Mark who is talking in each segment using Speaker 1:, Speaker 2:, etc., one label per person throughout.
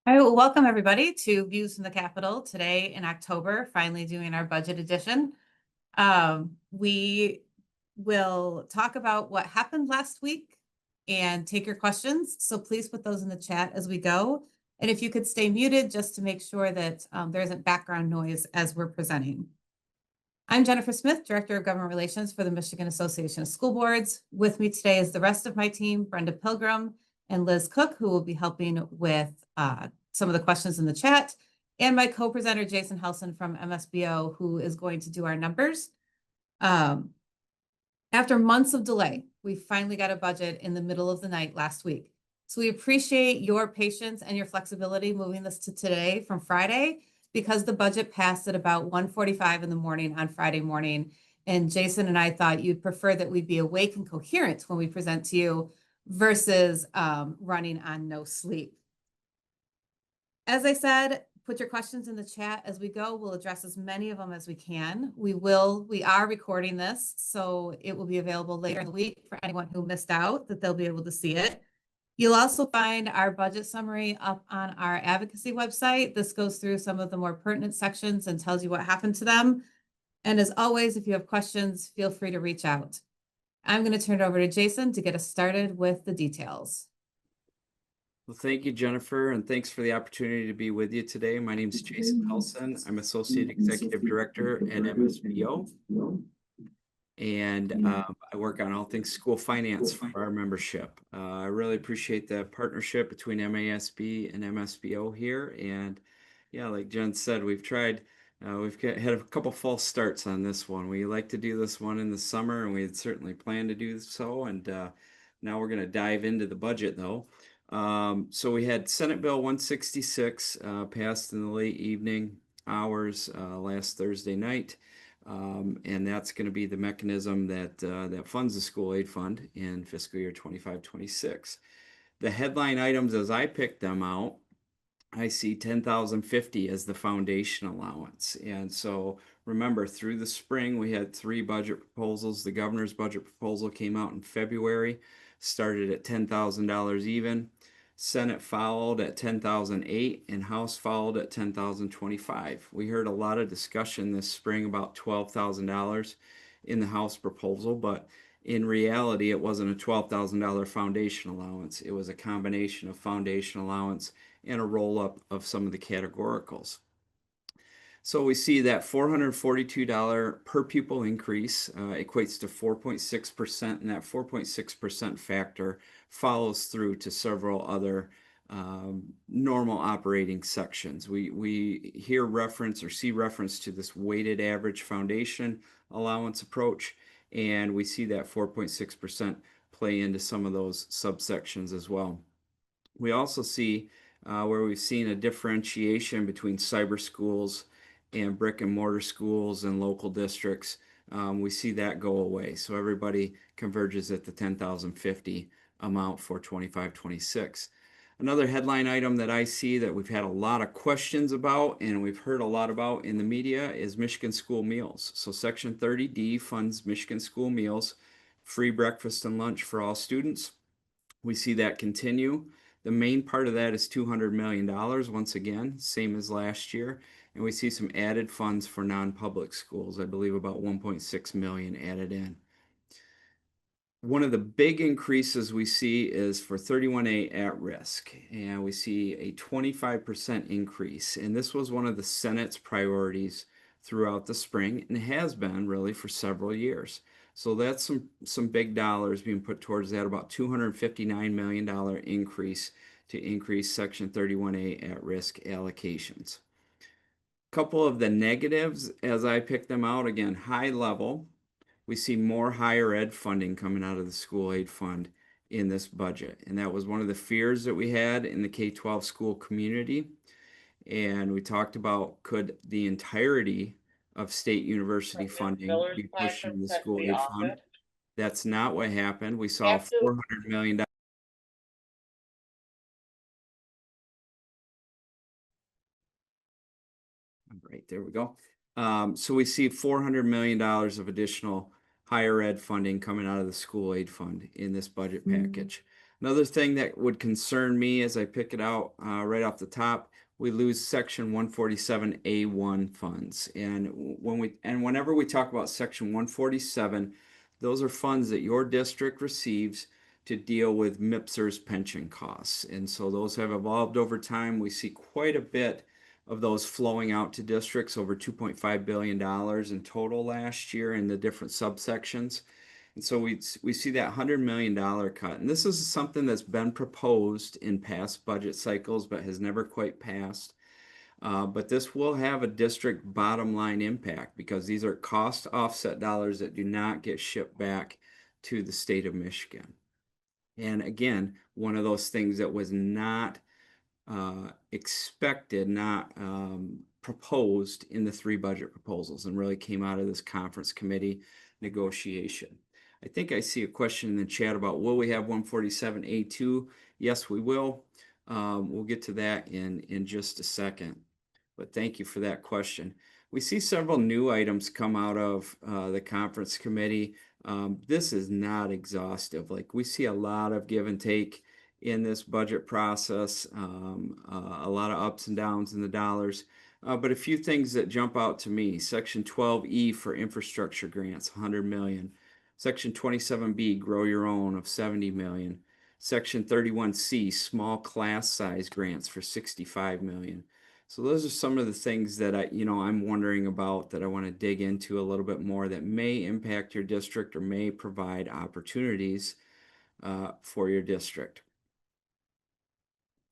Speaker 1: All right, well, welcome everybody to Views from the Capitol today in October, finally doing our budget edition. We will talk about what happened last week and take your questions. So please put those in the chat as we go. And if you could stay muted just to make sure that there isn't background noise as we're presenting. I'm Jennifer Smith, Director of Government Relations for the Michigan Association of School Boards. With me today is the rest of my team, Brenda Pilgrim and Liz Cook, who will be helping with some of the questions in the chat, and my co-presenter, Jason Helson from MSBO, who is going to do our numbers. After months of delay, we finally got a budget in the middle of the night last week. So we appreciate your patience and your flexibility moving this to today from Friday, because the budget passed at about 1:45 in the morning on Friday morning. And Jason and I thought you'd prefer that we'd be awake and coherent when we present to you versus running on no sleep. As I said, put your questions in the chat as we go. We'll address as many of them as we can. We are recording this, so it will be available later in the week for anyone who missed out, that they'll be able to see it. You'll also find our budget summary up on our advocacy website. This goes through some of the more pertinent sections and tells you what happened to them. And as always, if you have questions, feel free to reach out. I'm going to turn it over to Jason to get us started with the details.
Speaker 2: Well, thank you, Jennifer, and thanks for the opportunity to be with you today. My name is Jason Helson. I'm Associate Executive Director at MSBO, and I work on all things school finance for our membership. I really appreciate the partnership between MASB and MSBO here, and yeah, like Jen said, we've had a couple false starts on this one. We like to do this one in the summer, and we had certainly planned to do so, and now we're going to dive into the budget, though. So we had Senate Bill 166 passed in the late evening hours last Thursday night, and that's going to be the mechanism that funds the school aid fund in fiscal year 25-26. The headline items, as I picked them out, I see 10,050 as the foundation allowance. And so remember, through the spring, we had 3 budget proposals. The governor's budget proposal came out in February, started at $10,000 even. Senate followed at 10,008 and House followed at 10,025. We heard a lot of discussion this spring about $12,000 in the House proposal, but in reality, it wasn't a $12,000 foundation allowance. It was a combination of foundation allowance and a roll-up of some of the categoricals. So we see that $442 per pupil increase equates to 4.6%, and that 4.6% factor follows through to several other normal operating sections. We hear reference or see reference to this weighted average foundation allowance approach, and we see that 4.6% play into some of those subsections as well. We also see where we've seen a differentiation between cyber schools and brick and mortar schools and local districts. We see that go away. So everybody converges at the 10,050 amount for 25-26. Another headline item that I see that we've had a lot of questions about and we've heard a lot about in the media is Michigan School Meals. So Section 30D funds Michigan School Meals, free breakfast and lunch for all students. We see that continue. The main part of that is $200 million, once again, same as last year. And we see some added funds for non-public schools. I believe about 1.6 million added in. One of the big increases we see is for 31A at risk, and we see a 25% increase. And this was one of the Senate's priorities throughout the spring, and has been really for several years. So that's some big dollars being put towards that, about $259 million increase to increase Section 31A at risk allocations. Couple of the negatives as I pick them out, again, high level. We see more higher ed funding coming out of the school aid fund in this budget. And that was one of the fears that we had in the K-12 school community. And we talked about, could the entirety of state university funding be pushed into the school aid fund? That's not what happened. We saw $400 million. All right, there we go. So we see $400 million of additional higher ed funding coming out of the school aid fund in this budget package. Another thing that would concern me as I pick it out right off the top, we lose section 147A1 funds. And whenever we talk about section 147, those are funds that your district receives to deal with MIPSR's pension costs. And so those have evolved over time. We see quite a bit of those flowing out to districts, over $2.5 billion in total last year in the different subsections. And so we see that $100 million cut. And this is something that's been proposed in past budget cycles, but has never quite passed. But this will have a district bottom line impact because these are cost offset dollars that do not get shipped back to the state of Michigan. And again, one of those things that was not expected, not proposed in the 3 budget proposals, and really came out of this conference committee negotiation. I think I see a question in the chat about, will we have 147A2? Yes, we will. We'll get to that in just a second. But thank you for that question. We see several new items come out of the conference committee. This is not exhaustive. Like, we see a lot of give and take in this budget process, a lot of ups and downs in the dollars. But a few things that jump out to me: section 12E for infrastructure grants, 100 million. Section 27B, grow your own, of 70 million. Section 31C, small class size grants, for 65 million. So those are some of the things that I'm wondering about, that I want to dig into a little bit more, that may impact your district or may provide opportunities for your district.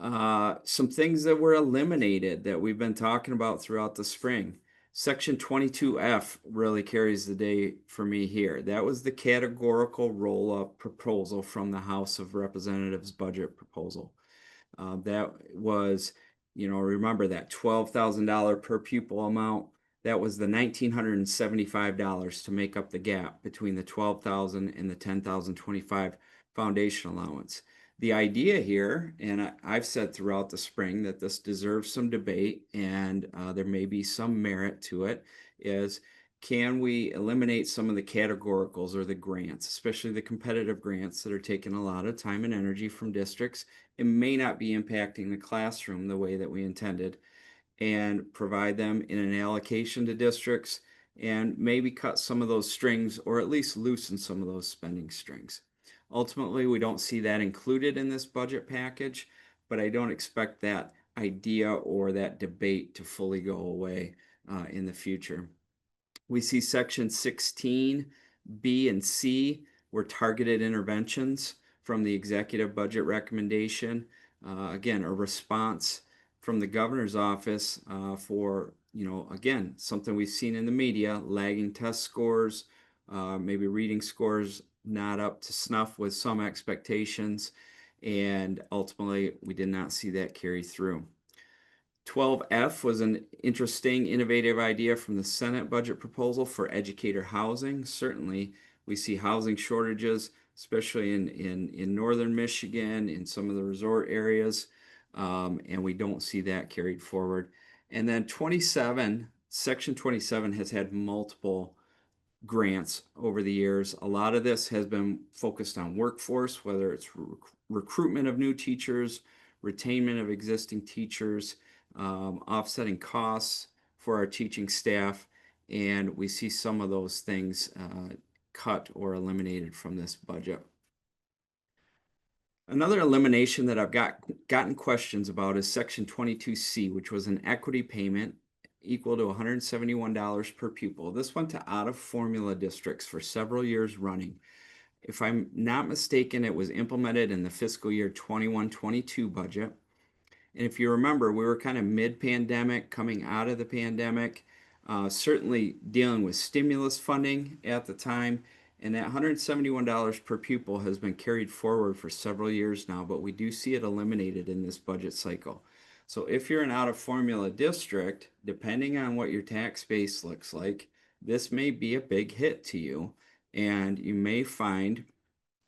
Speaker 2: Some things that were eliminated that we've been talking about throughout the spring. Section 22F really carries the day for me here. That was the categorical roll-up proposal from the House of Representatives budget proposal. That was, remember that $12,000 per pupil amount. That was the $1,975 to make up the gap between the $12,000 and the $10,025 foundation allowance. The idea here, and I've said throughout the spring that this deserves some debate, and there may be some merit to it, is, can we eliminate some of the categoricals or the grants, especially the competitive grants that are taking a lot of time and energy from districts and may not be impacting the classroom the way that we intended, and provide them in an allocation to districts, and maybe cut some of those strings, or at least loosen some of those spending strings. Ultimately, we don't see that included in this budget package, but I don't expect that idea or that debate to fully go away in the future. We see section 16B and C were targeted interventions from the executive budget recommendation. Again, a response from the governor's office for, again, something we've seen in the media: lagging test scores, maybe reading scores not up to snuff with some expectations, and ultimately we did not see that carry through. 12F was an interesting, innovative idea from the Senate budget proposal for educator housing. Certainly, we see housing shortages, especially in northern Michigan, in some of the resort areas, and we don't see that carried forward. And then section 27 has had multiple grants over the years. A lot of this has been focused on workforce, whether it's recruitment of new teachers, retainment of existing teachers, offsetting costs for our teaching staff, and we see some of those things cut or eliminated from this budget. Another elimination that I've gotten questions about is section 22C, which was an equity payment equal to $171 per pupil. This went to out-of-formula districts for several years running. If I'm not mistaken, it was implemented in the fiscal year 21-22 budget. And if you remember, we were kind of mid-pandemic, coming out of the pandemic, certainly dealing with stimulus funding at the time. And that $171 per pupil has been carried forward for several years now, but we do see it eliminated in this budget cycle. So if you're an out-of-formula district, depending on what your tax base looks like, this may be a big hit to you, and you may find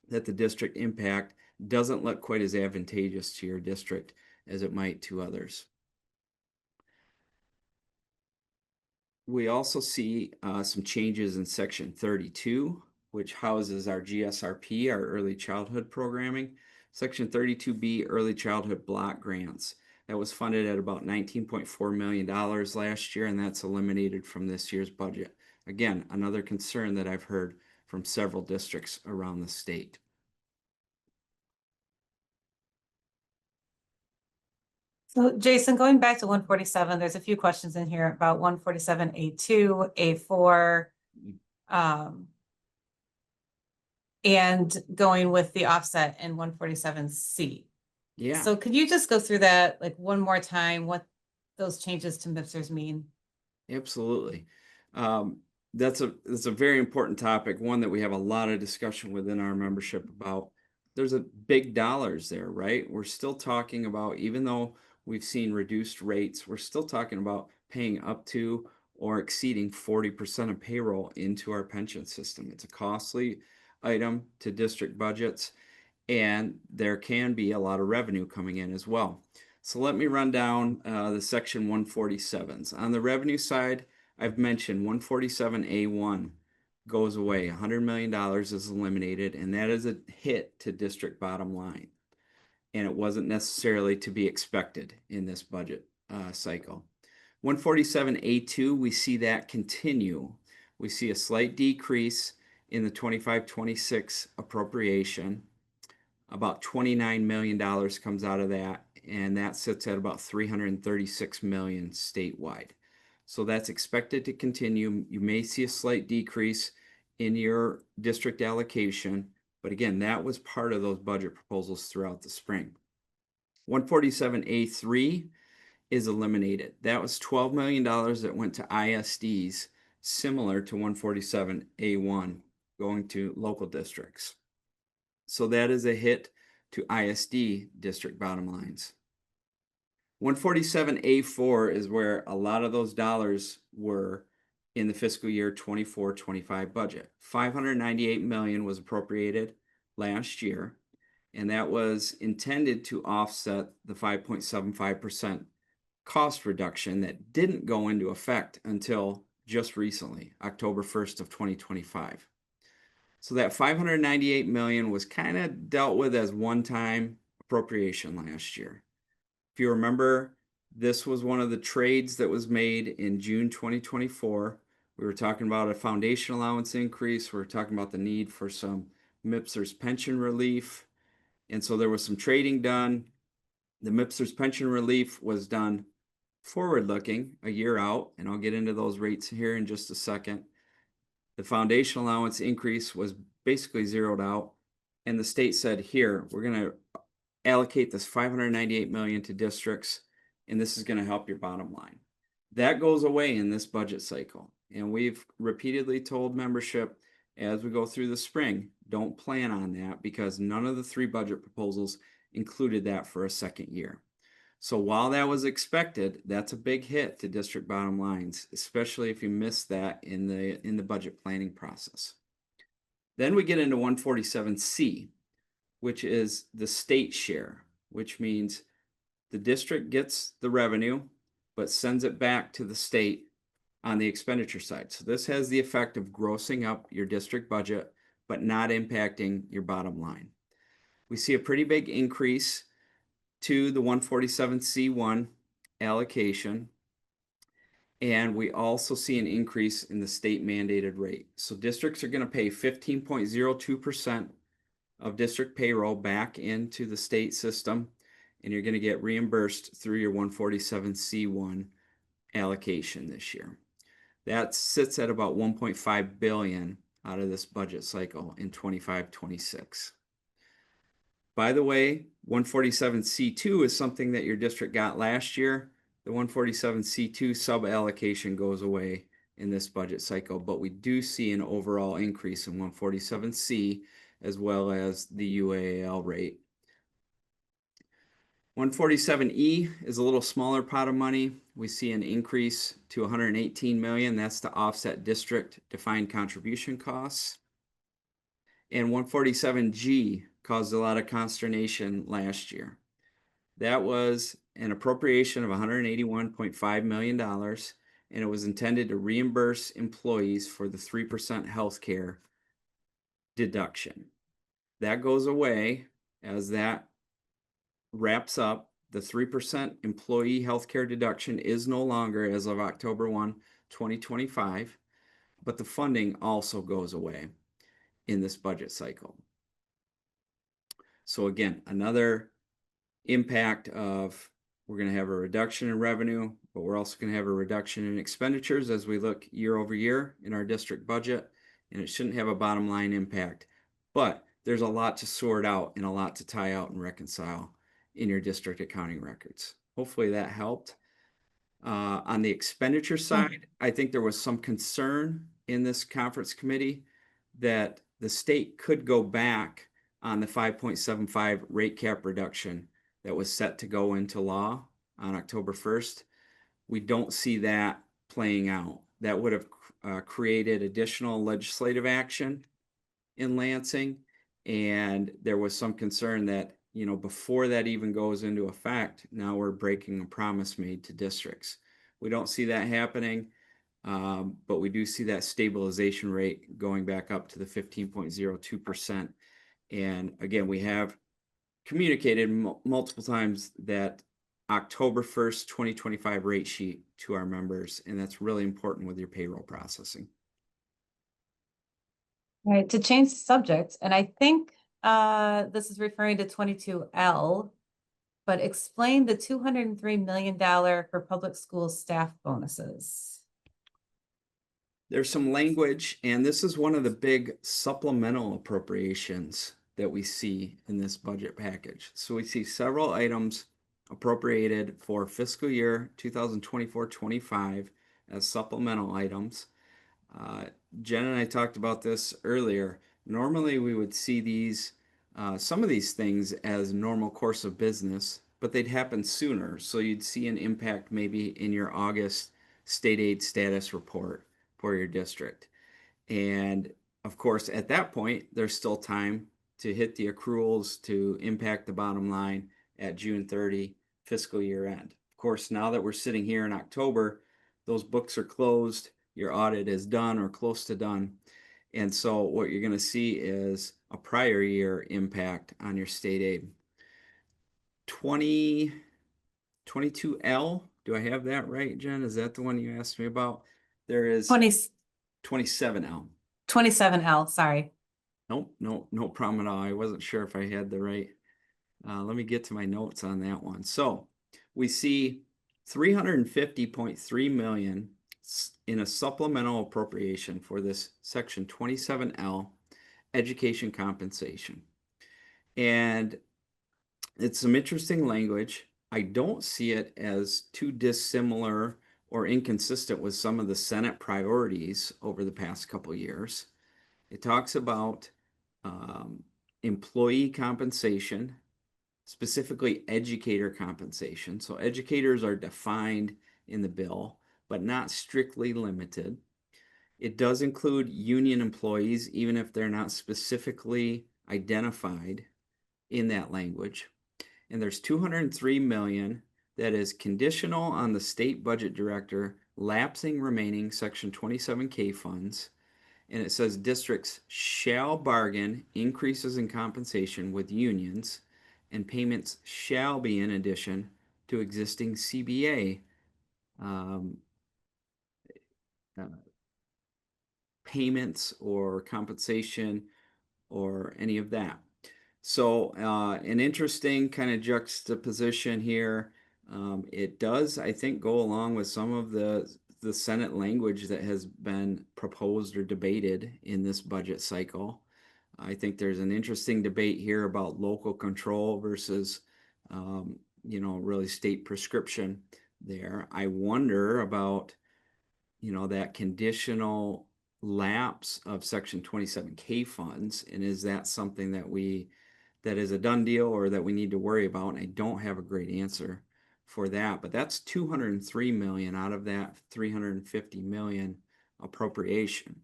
Speaker 2: that the district impact doesn't look quite as advantageous to your district as it might to others. We also see some changes in section 32 which houses our GSRP, our early childhood programming, Section 32B early childhood block grants. That was funded at about $19.4 million last year, and that's eliminated from this year's budget. Again, another concern that I've heard from several districts around the state.
Speaker 1: So Jason, going back to 147, there's a few questions in here about 147A2, A4, and going with the offset in 147C.
Speaker 2: Yeah.
Speaker 1: So could you just go through that like one more time, what those changes to MIPSers mean?
Speaker 2: Absolutely. That's a very important topic, one that we have a lot of discussion within our membership about. There's a big dollars there, right? We're still talking about, even though we've seen reduced rates, we're still talking about paying up to or exceeding 40% of payroll into our pension system. It's a costly item to district budgets, and there can be a lot of revenue coming in as well. So let me run down the section 147s. On the revenue side, I've mentioned 147A1 goes away. $100 million is eliminated, and that is a hit to district bottom line. And it wasn't necessarily to be expected in this budget cycle. 147A2, we see that continue. We see a slight decrease in the 25-26 appropriation. About $29 million comes out of that, and that sits at about $336 million statewide. So that's expected to continue. You may see a slight decrease in your district allocation, but again, that was part of those budget proposals throughout the spring. 147A3 is eliminated. That was $12 million that went to ISDs, similar to 147A1 going to local districts. So that is a hit to ISD district bottom lines. 147A4 is where a lot of those dollars were in the fiscal year 24-25 budget. $598 million was appropriated last year, and that was intended to offset the 5.75% cost reduction that didn't go into effect until just recently, October 1st of 2025. So that $598 million was kind of dealt with as one-time appropriation last year. If you remember, this was one of the trades that was made in June 2024. We were talking about a foundation allowance increase. We were talking about the need for some MIPSers pension relief. And so there was some trading done. The MIPSers pension relief was done forward-looking, a year out, and I'll get into those rates here in just a second. The foundation allowance increase was basically zeroed out, and the state said, here, we're going to allocate this $598 million to districts, and this is going to help your bottom line. That goes away in this budget cycle, and we've repeatedly told membership as we go through the spring, don't plan on that because none of the three budget proposals included that for a second year. So while that was expected, that's a big hit to district bottom lines, especially if you miss that in the budget planning process. Then we get into 147C, which is the state share, which means the district gets the revenue, but sends it back to the state on the expenditure side. So this has the effect of grossing up your district budget, but not impacting your bottom line. We see a pretty big increase to the 147C1 allocation. And we also see an increase in the state mandated rate. So districts are going to pay 15.02% of district payroll back into the state system, and you're going to get reimbursed through your 147C1 allocation this year. That sits at about $1.5 billion out of this budget cycle in 25-26. By the way, 147C2 is something that your district got last year. The 147C2 sub-allocation goes away in this budget cycle, but we do see an overall increase in 147C as well as the UAL rate. 147E is a little smaller pot of money. We see an increase to $118 million. That's to offset district defined contribution costs. And 147G caused a lot of consternation last year. That was an appropriation of $181.5 million, and it was intended to reimburse employees for the 3% health care deduction. That goes away as that wraps up. The 3% employee healthcare deduction is no longer as of October 1, 2025, but the funding also goes away in this budget cycle. So again, another impact of we're going to have a reduction in revenue, but we're also going to have a reduction in expenditures as we look year over year in our district budget, and it shouldn't have a bottom line impact. But there's a lot to sort out and a lot to tie out and reconcile in your district accounting records. Hopefully that helped. On the expenditure side, I think there was some concern in this conference committee that the state could go back on the 5.75 rate cap reduction that was set to go into law on October 1st. We don't see that playing out. That would have created additional legislative action in Lansing. And there was some concern that, before that even goes into effect, now we're breaking a promise made to districts. We don't see that happening, but we do see that stabilization rate going back up to the 15.02%. And again, we have communicated multiple times that October 1st, 2025 rate sheet to our members, and that's really important with your payroll processing.
Speaker 1: All right, to change the subject, and I think this is referring to 22L, but explain the $203 million for public school staff bonuses.
Speaker 2: There's some language, and this is one of the big supplemental appropriations that we see in this budget package. So we see several items appropriated for fiscal year 2024-25 as supplemental items. Jen and I talked about this earlier. Normally we would see these, some of these things as normal course of business, but they'd happen sooner. So you'd see an impact maybe in your August state aid status report for your district. And of course, at that point, there's still time to hit the accruals to impact the bottom line at June 30 fiscal year end. Of course, now that we're sitting here in October, those books are closed, your audit is done or close to done. And so what you're going to see is a prior year impact on your state aid. 22L, do I have that right, Jen? Is that the one you asked me about? There is 27L.
Speaker 1: 27L, sorry.
Speaker 2: Nope, no problem at all. I wasn't sure if I had the right. Let me get to my notes on that one. So we see $350.3 million in a supplemental appropriation for this section 27L, education compensation. And it's some interesting language. I don't see it as too dissimilar or inconsistent with some of the Senate priorities over the past couple years. It talks about employee compensation, specifically educator compensation. So educators are defined in the bill, but not strictly limited. It does include union employees, even if they're not specifically identified in that language. And there's $203 million that is conditional on the state budget director lapsing remaining Section 27K funds. And it says districts shall bargain increases in compensation with unions, and payments shall be in addition to existing CBA payments or compensation or any of that. So an interesting kind of juxtaposition here. It does, I think, go along with some of the Senate language that has been proposed or debated in this budget cycle. I think there's an interesting debate here about local control versus, really state prescription there. I wonder about, that conditional lapse of Section 27K funds, and is that something that is a done deal or that we need to worry about? And I don't have a great answer for that, but that's $203 million out of that $350 million appropriation.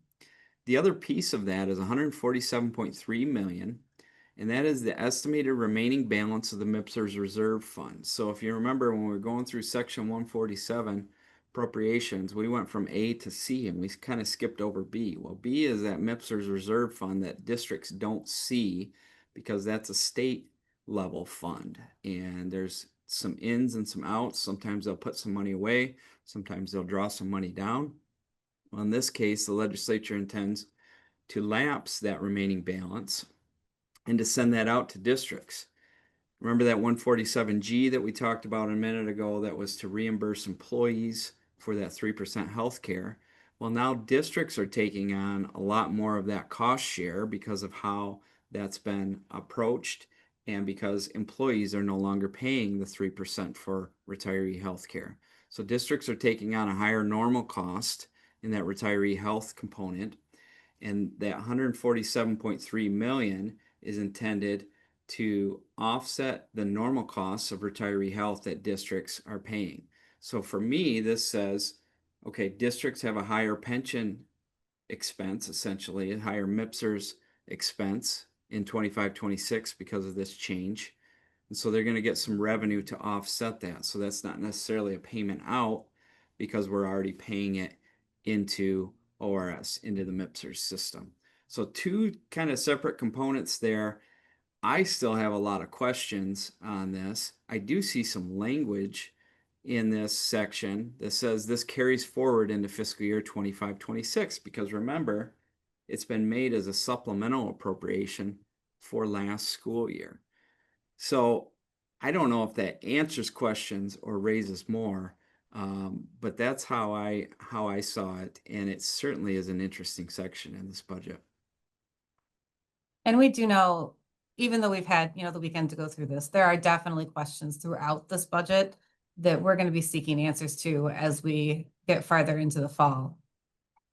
Speaker 2: The other piece of that is $147.3 million, and that is the estimated remaining balance of the MIPSR's reserve fund. So if you remember when we were going through Section 147, appropriations, we went from A to C and we kind of skipped over B. Well, B is that MIPSR's reserve fund that districts don't see because that's a state level fund. And there's some ins and some outs. Sometimes they'll put some money away. Sometimes they'll draw some money down. Well, in this case, the legislature intends to lapse that remaining balance and to send that out to districts. Remember that 147G that we talked about a minute ago that was to reimburse employees for that 3% health care? Well, now districts are taking on a lot more of that cost share because of how that's been approached and because employees are no longer paying the 3% for retiree health care. So districts are taking on a higher normal cost in that retiree health component, and that 147.3 million is intended to offset the normal costs of retiree health that districts are paying. So for me, this says, okay, districts have a higher pension expense, essentially, a higher MIPSR's expense in 25-26 because of this change. And so they're going to get some revenue to offset that. So that's not necessarily a payment out because we're already paying it into ORS, into the MIPSR's system. So two kind of separate components there. I still have a lot of questions on this. I do see some language in this section that says this carries forward into fiscal year 25-26 because remember, it's been made as a supplemental appropriation for last school year. So I don't know if that answers questions or raises more, but that's how I saw it, and it certainly is an interesting section in this budget.
Speaker 1: And we do know, even though we've had, the weekend to go through this, there are definitely questions throughout this budget that we're going to be seeking answers to as we get farther into the fall.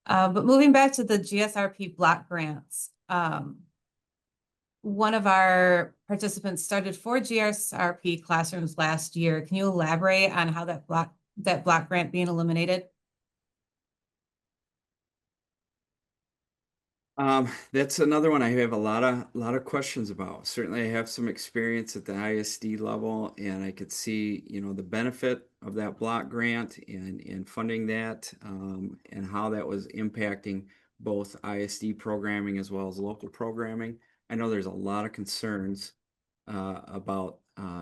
Speaker 1: But moving back to the GSRP block grants, one of our participants started 4 GSRP classrooms last year. Can you elaborate on how that block grant being eliminated?
Speaker 2: That's another one I have a lot of questions about. Certainly, I have some experience at the ISD level, and I could see, the benefit of that block grant and funding that, and how that was impacting both ISD programming as well as local programming. I know there's a lot of concerns about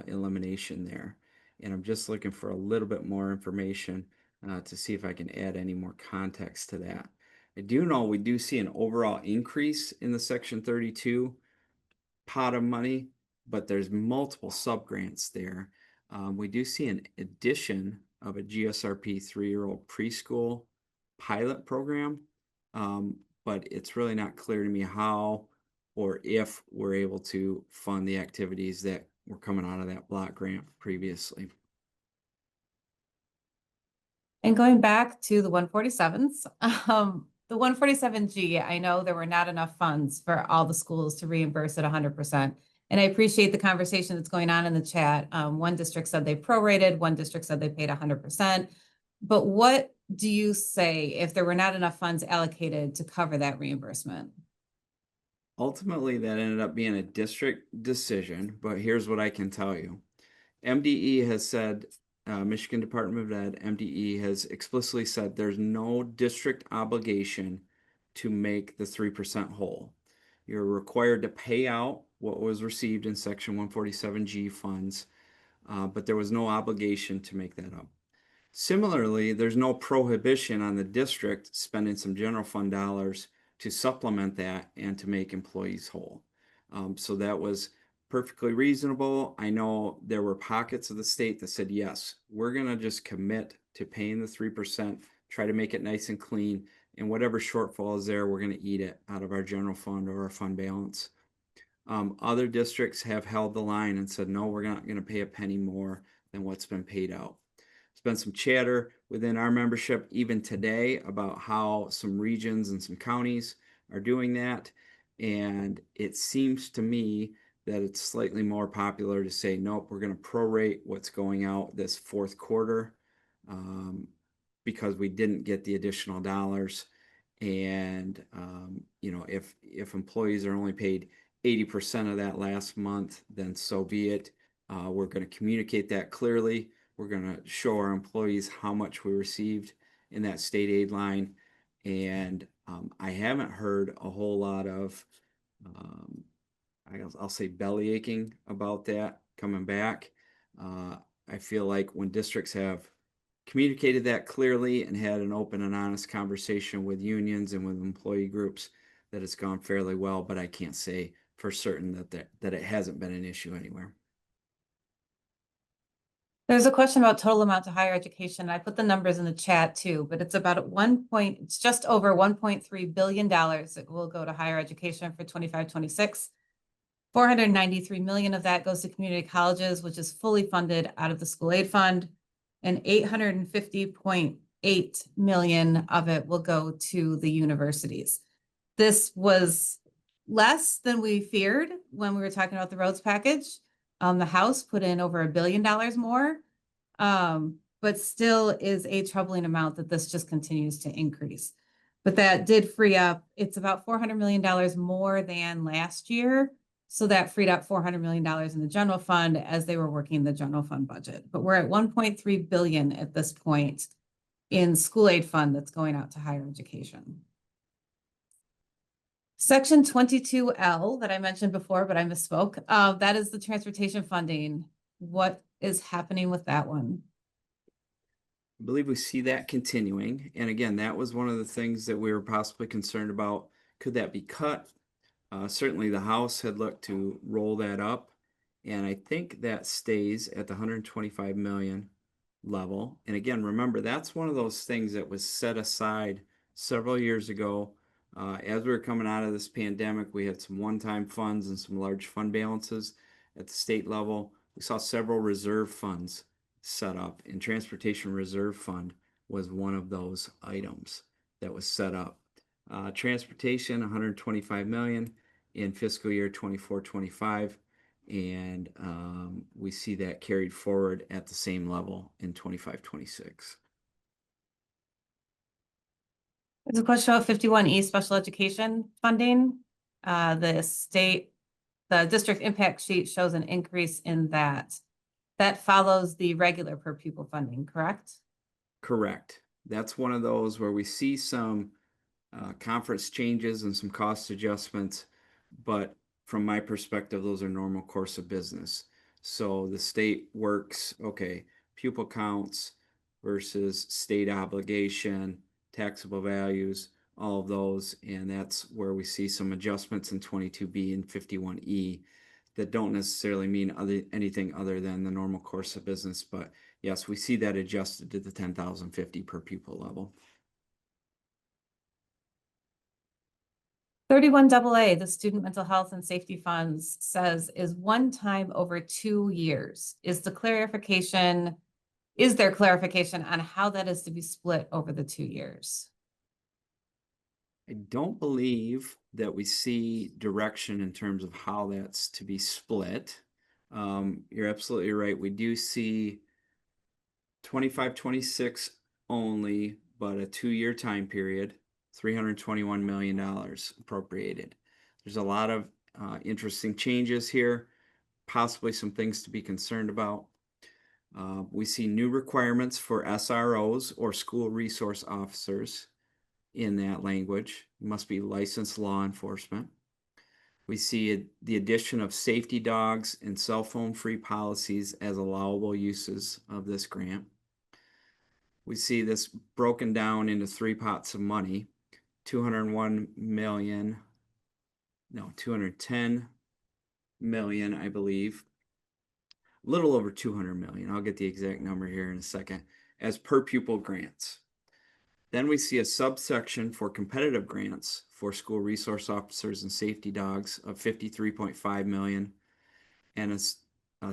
Speaker 2: elimination there, and I'm just looking for a little bit more information to see if I can add any more context to that. I do know we do see an overall increase in the Section 32 pot of money, but there's multiple sub-grants there. We do see an addition of a GSRP 3-year-old preschool pilot program, but it's really not clear to me how or if we're able to fund the activities that were coming out of that block grant previously.
Speaker 1: And going back to the 147s, the 147G, I know there were not enough funds for all the schools to reimburse at 100%. And I appreciate the conversation that's going on in the chat. One district said they prorated, one district said they paid 100%. But what do you say if there were not enough funds allocated to cover that reimbursement?
Speaker 2: Ultimately, that ended up being a district decision, but here's what I can tell you. MDE has said, Michigan Department of Ed, MDE has explicitly said there's no district obligation to make the 3% whole. You're required to pay out what was received in Section 147G funds, but there was no obligation to make that up. Similarly, there's no prohibition on the district spending some general fund dollars to supplement that and to make employees whole. So that was perfectly reasonable. I know there were pockets of the state that said, yes, we're going to just commit to paying the 3%, try to make it nice and clean, and whatever shortfall is there, we're going to eat it out of our general fund or our fund balance. Other districts have held the line and said, no, we're not going to pay a penny more than what's been paid out. There's been some chatter within our membership even today about how some regions and some counties are doing that. And it seems to me that it's slightly more popular to say, nope, we're going to prorate what's going out this fourth quarter because we didn't get the additional dollars. And, if employees are only paid 80% of that last month, then so be it. We're going to communicate that clearly We're going to show our employees how much we received in that state aid line. And I haven't heard a whole lot of, I'll say belly aching about that coming back. I feel like when districts have communicated that clearly and had an open and honest conversation with unions and with employee groups, that it's gone fairly well, but I can't say for certain that it hasn't been an issue anywhere.
Speaker 1: There's a question about total amount to higher education. I put the numbers in the chat too, but it's about it's just over $1.3 billion that will go to higher education for 25-26. 493 million of that goes to community colleges, which is fully funded out of the school aid fund, and 850.8 million of it will go to the universities. This was less than we feared when we were talking about the roads package. The House put in over $1 billion more, but still is a troubling amount that this just continues to increase. But that did free up, it's about $400 million more than last year. So that freed up $400 million in the general fund as they were working the general fund budget. But we're at 1.3 billion at this point in school aid fund that's going out to higher education. Section 22L that I mentioned before, but I misspoke. That is the transportation funding. What is happening with that one?
Speaker 2: I believe we see that continuing. And again, that was one of the things that we were possibly concerned about. Could that be cut? Certainly the House had looked to roll that up. And I think that stays at the 125 million level. And again, remember, that's one of those things that was set aside several years ago. As we were coming out of this pandemic, we had some one-time funds and some large fund balances at the state level. We saw several reserve funds set up, and Transportation Reserve Fund was one of those items that was set up. Transportation, 125 million in fiscal year 24-25. And we see that carried forward at the same level in 25-26.
Speaker 1: There's a question about 51E special education funding. The district impact sheet shows an increase in that. That follows the regular per pupil funding, correct?
Speaker 2: Correct. That's one of those where we see some conference changes and some cost adjustments, but from my perspective, those are normal course of business. So the state works, okay, pupil counts versus state obligation, taxable values, all of those. And that's where we see some adjustments in 22B and 51E that don't necessarily mean anything other than the normal course of business. But yes, we see that adjusted to the 10,050 per pupil level.
Speaker 1: 31AA, the Student Mental Health and Safety Funds, says is one time over 2 years. Is there clarification on how that is to be split over the 2 years?
Speaker 2: I don't believe that we see direction in terms of how that's to be split. You're absolutely right. We do see 25-26 only, but a 2-year time period, $321 million appropriated. There's a lot of interesting changes here, possibly some things to be concerned about. We see new requirements for SROs or school resource officers in that language. It must be licensed law enforcement. We see the addition of safety dogs and cell phone free policies as allowable uses of this grant. We see this broken down into 3 pots of money, 210 million, I believe. A little over 200 million. I'll get the exact number here in a second, as per pupil grants. Then we see a subsection for competitive grants for school resource officers and safety dogs of 53.5 million, and a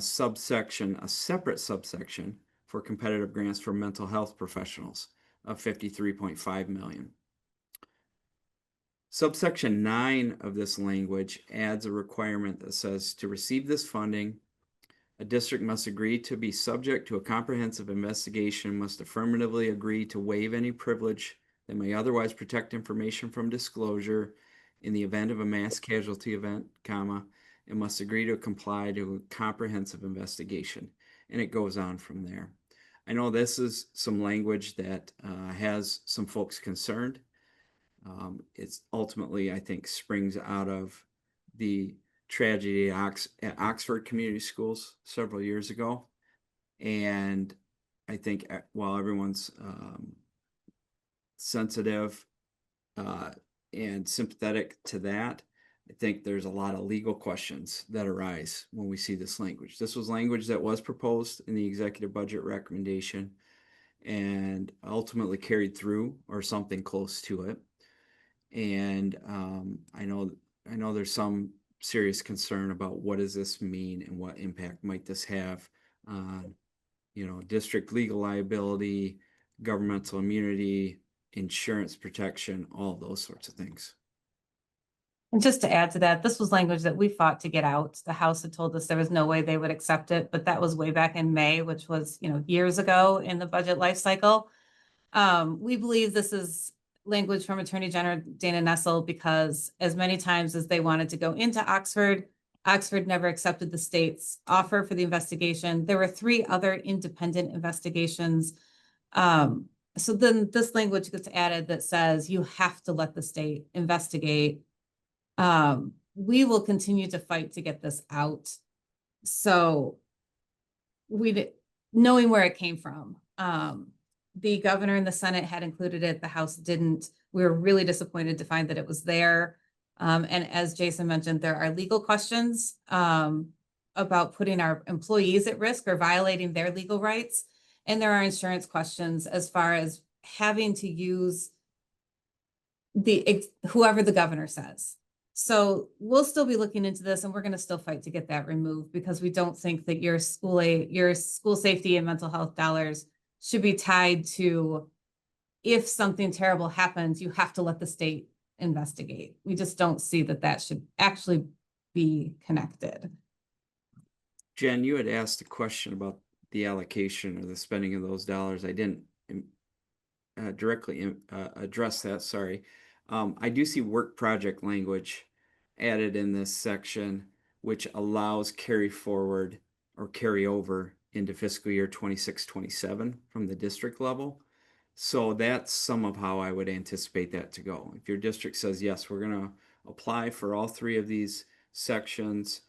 Speaker 2: separate subsection for competitive grants for mental health professionals of 53.5 million. Subsection 9 of this language adds a requirement that says to receive this funding, a district must agree to be subject to a comprehensive investigation, must affirmatively agree to waive any privilege that may otherwise protect information from disclosure in the event of a mass casualty event, and must agree to comply to a comprehensive investigation. And it goes on from there. I know this is some language that has some folks concerned. It's ultimately, I think, springs out of the tragedy at Oxford Community Schools several years ago. And I think while everyone's sensitive and sympathetic to that, I think there's a lot of legal questions that arise when we see this language. This was language that was proposed in the executive budget recommendation and ultimately carried through or something close to it. And I know there's some serious concern about what does this mean and what impact might this have on, district legal liability, governmental immunity, insurance protection, all those sorts of things.
Speaker 1: And just to add to that, this was language that we fought to get out. The House had told us there was no way they would accept it, but that was way back in May, which was, years ago in the budget life cycle. We believe this is language from Attorney General Dana Nessel because as many times as they wanted to go into Oxford, Oxford never accepted the state's offer for the investigation. There were 3 other independent investigations. So then this language gets added that says you have to let the state investigate. We will continue to fight to get this out. So knowing where it came from, the governor and the Senate had included it. The House didn't. We were really disappointed to find that it was there. And as Jason mentioned, there are legal questions about putting our employees at risk or violating their legal rights. And there are insurance questions as far as having to use whoever the governor says. So we'll still be looking into this and we're going to still fight to get that removed because we don't think that your school safety and mental health dollars should be tied to if something terrible happens, you have to let the state investigate. We just don't see that should actually be connected.
Speaker 2: Jen, you had asked a question about the allocation or the spending of those dollars. I didn't directly address that, sorry. I do see work project language added in this section, which allows carry forward or carry over into fiscal year 26-27 from the district level. So that's some of how I would anticipate that to go. If your district says, yes, we're going to apply for all 3 of these sections,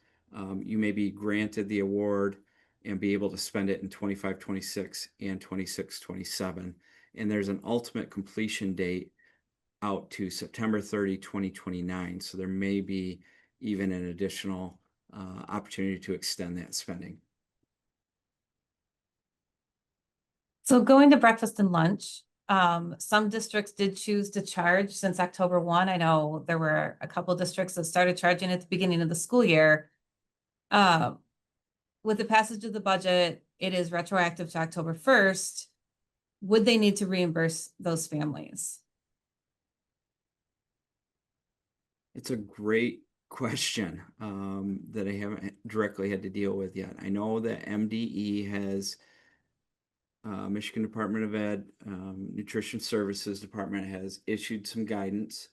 Speaker 2: you may be granted the award and be able to spend it in 25-26 and 26-27. And there's an ultimate completion date out to September 30, 2029. So there may be even an additional opportunity to extend that spending.
Speaker 1: So going to breakfast and lunch, some districts did choose to charge since October 1. I know there were a couple districts that started charging at the beginning of the school year. With the passage of the budget, it is retroactive to October 1st. Would they need to reimburse those families?
Speaker 2: It's a great question that I haven't directly had to deal with yet. I know that MDE has Michigan Department of Ed, Nutrition Services Department has issued some guidance.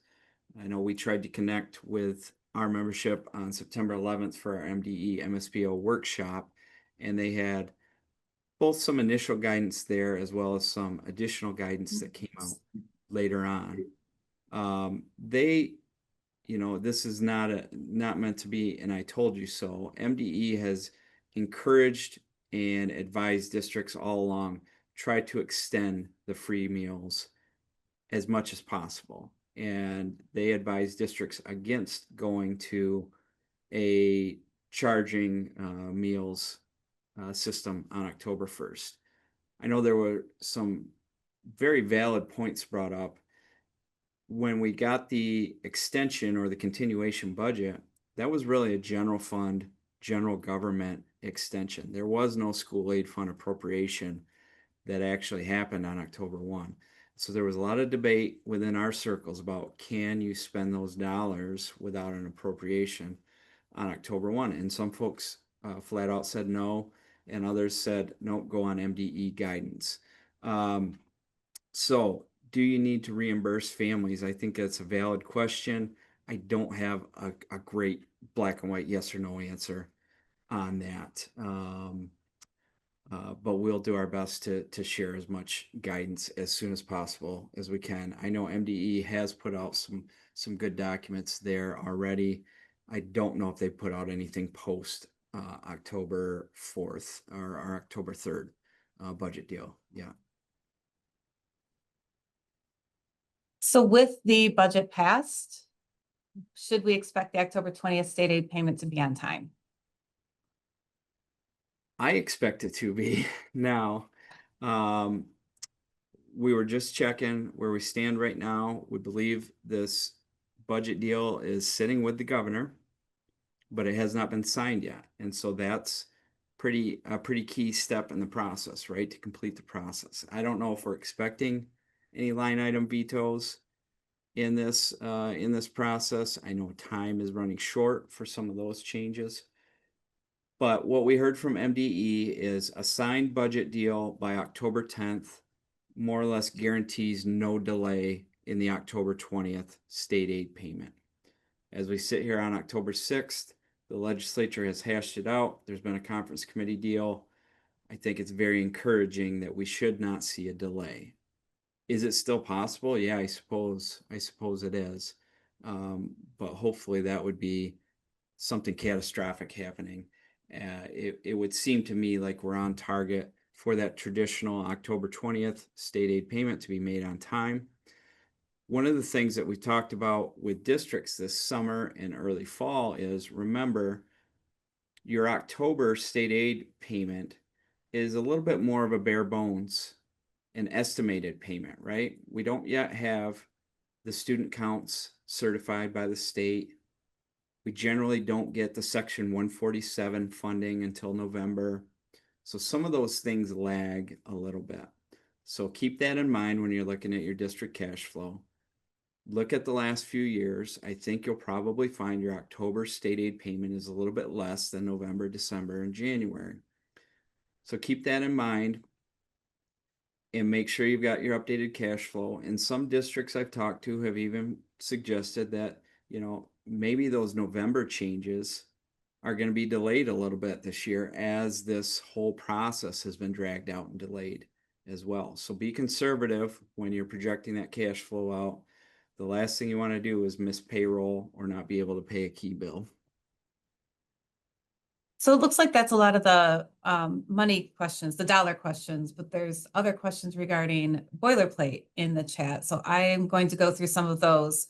Speaker 2: I know we tried to connect with our membership on September 11th for our MDE MSBO workshop, and they had both some initial guidance there as well as some additional guidance that came out later on. This is not meant to be, and I told you so. MDE has encouraged and advised districts all along, try to extend the free meals as much as possible. And they advise districts against going to a charging meals system on October 1st. I know there were some very valid points brought up. When we got the extension or the continuation budget, that was really a general fund, general government extension. There was no school aid fund appropriation that actually happened on October 1. So there was a lot of debate within our circles about can you spend those dollars without an appropriation on October 1? And some folks flat out said no, and others said, nope, go on MDE guidance. So do you need to reimburse families? I think that's a valid question. I don't have a great black and white yes or no answer on that. But we'll do our best to share as much guidance as soon as possible as we can. I know MDE has put out some good documents there already. I don't know if they put out anything post October 4th or October 3rd budget deal. Yeah.
Speaker 1: So with the budget passed, should we expect the October 20th state aid payment to be on time?
Speaker 2: I expect it to be now. We were just checking where we stand right now. We believe this budget deal is sitting with the governor, but it has not been signed yet. And so that's a pretty key step in the process, right? To complete the process. I don't know if we're expecting any line item vetoes in this process. I know time is running short for some of those changes. But what we heard from MDE is a signed budget deal by October 10th more or less guarantees no delay in the October 20th state aid payment. As we sit here on October 6th, the legislature has hashed it out. There's been a conference committee deal. I think it's very encouraging that we should not see a delay. Is it still possible? Yeah, I suppose it is. But hopefully that would be something catastrophic happening. It would seem to me like we're on target for that traditional October 20th state aid payment to be made on time. One of the things that we talked about with districts this summer and early fall is, remember, your October state aid payment is a little bit more of a bare bones, an estimated payment, right? We don't yet have the student counts certified by the state. We generally don't get the Section 147 funding until November. So some of those things lag a little bit. So keep that in mind when you're looking at your district cash flow. Look at the last few years. I think you'll probably find your October state aid payment is a little bit less than November, December, and January. So keep that in mind and make sure you've got your updated cash flow. And some districts I've talked to have even suggested that, maybe those November changes are going to be delayed a little bit this year as this whole process has been dragged out and delayed as well. So be conservative when you're projecting that cash flow out. The last thing you want to do is miss payroll or not be able to pay a key bill.
Speaker 1: So it looks like that's a lot of the money questions, the dollar questions, but there's other questions regarding boilerplate in the chat. So I am going to go through some of those.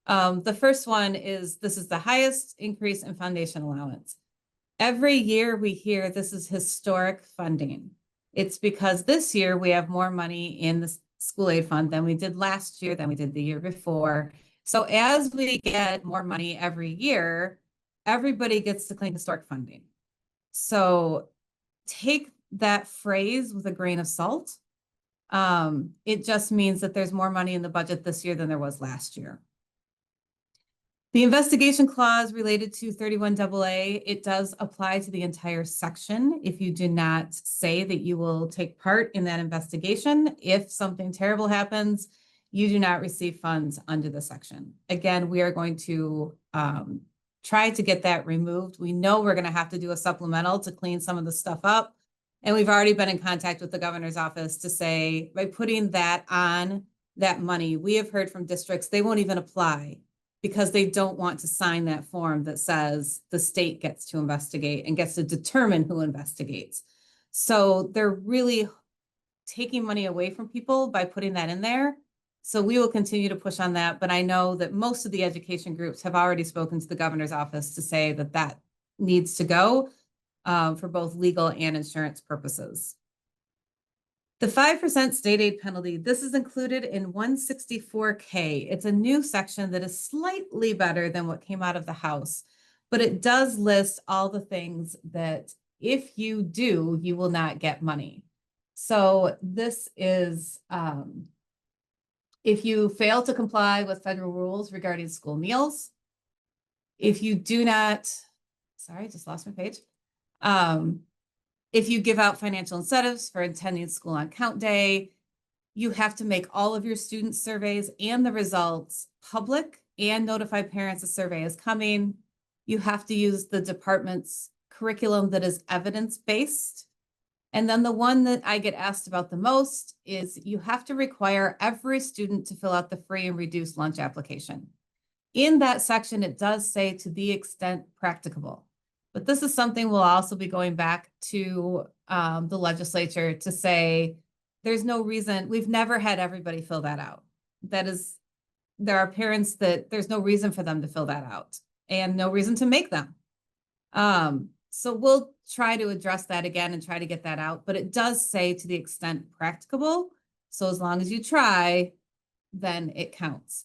Speaker 1: The first one is, this is the highest increase in foundation allowance. Every year we hear this is historic funding. It's because this year we have more money in the school aid fund than we did last year, than we did the year before. So as we get more money every year, everybody gets to claim historic funding. So take that phrase with a grain of salt. It just means that there's more money in the budget this year than there was last year. The investigation clause related to 31AA, it does apply to the entire section. If you do not say that you will take part in that investigation, if something terrible happens, you do not receive funds under the section. Again, we are going to try to get that removed. We know we're going to have to do a supplemental to clean some of the stuff up. And we've already been in contact with the governor's office to say, by putting that on that money, we have heard from districts, they won't even apply because they don't want to sign that form that says the state gets to investigate and gets to determine who investigates. So they're really taking money away from people by putting that in there. So we will continue to push on that. But I know that most of the education groups have already spoken to the governor's office to say that that needs to go for both legal and insurance purposes. The 5% state aid penalty, this is included in 164K. It's a new section that is slightly better than what came out of the House, but it does list all the things that if you do, you will not get money. So this is, if you fail to comply with federal rules regarding school meals, if you do not, sorry, I just lost my page. If you give out financial incentives for attending school on count day, you have to make all of your student surveys and the results public and notify parents the survey is coming. You have to use the department's curriculum that is evidence-based. And then the one that I get asked about the most is you have to require every student to fill out the free and reduced lunch application. In that section, it does say to the extent practicable. But this is something we'll also be going back to the legislature to say, there's no reason, we've never had everybody fill that out. There are parents that there's no reason for them to fill that out and no reason to make them. So we'll try to address that again and try to get that out, but it does say to the extent practicable. So as long as you try, then it counts.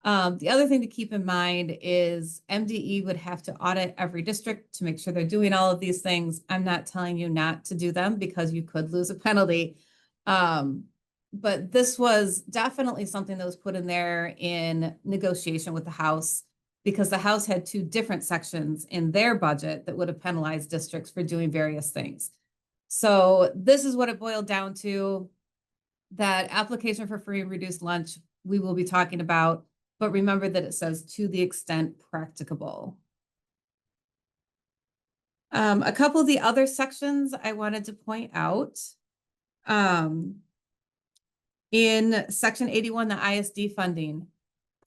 Speaker 1: The other thing to keep in mind is MDE would have to audit every district to make sure they're doing all of these things. I'm not telling you not to do them because you could lose a penalty. But this was definitely something that was put in there in negotiation with the House, because the House had two different sections in their budget that would have penalized districts for doing various things. So this is what it boiled down to. That application for free and reduced lunch, we will be talking about, but remember that it says to the extent practicable. A couple of the other sections I wanted to point out. In section 81, the ISD funding,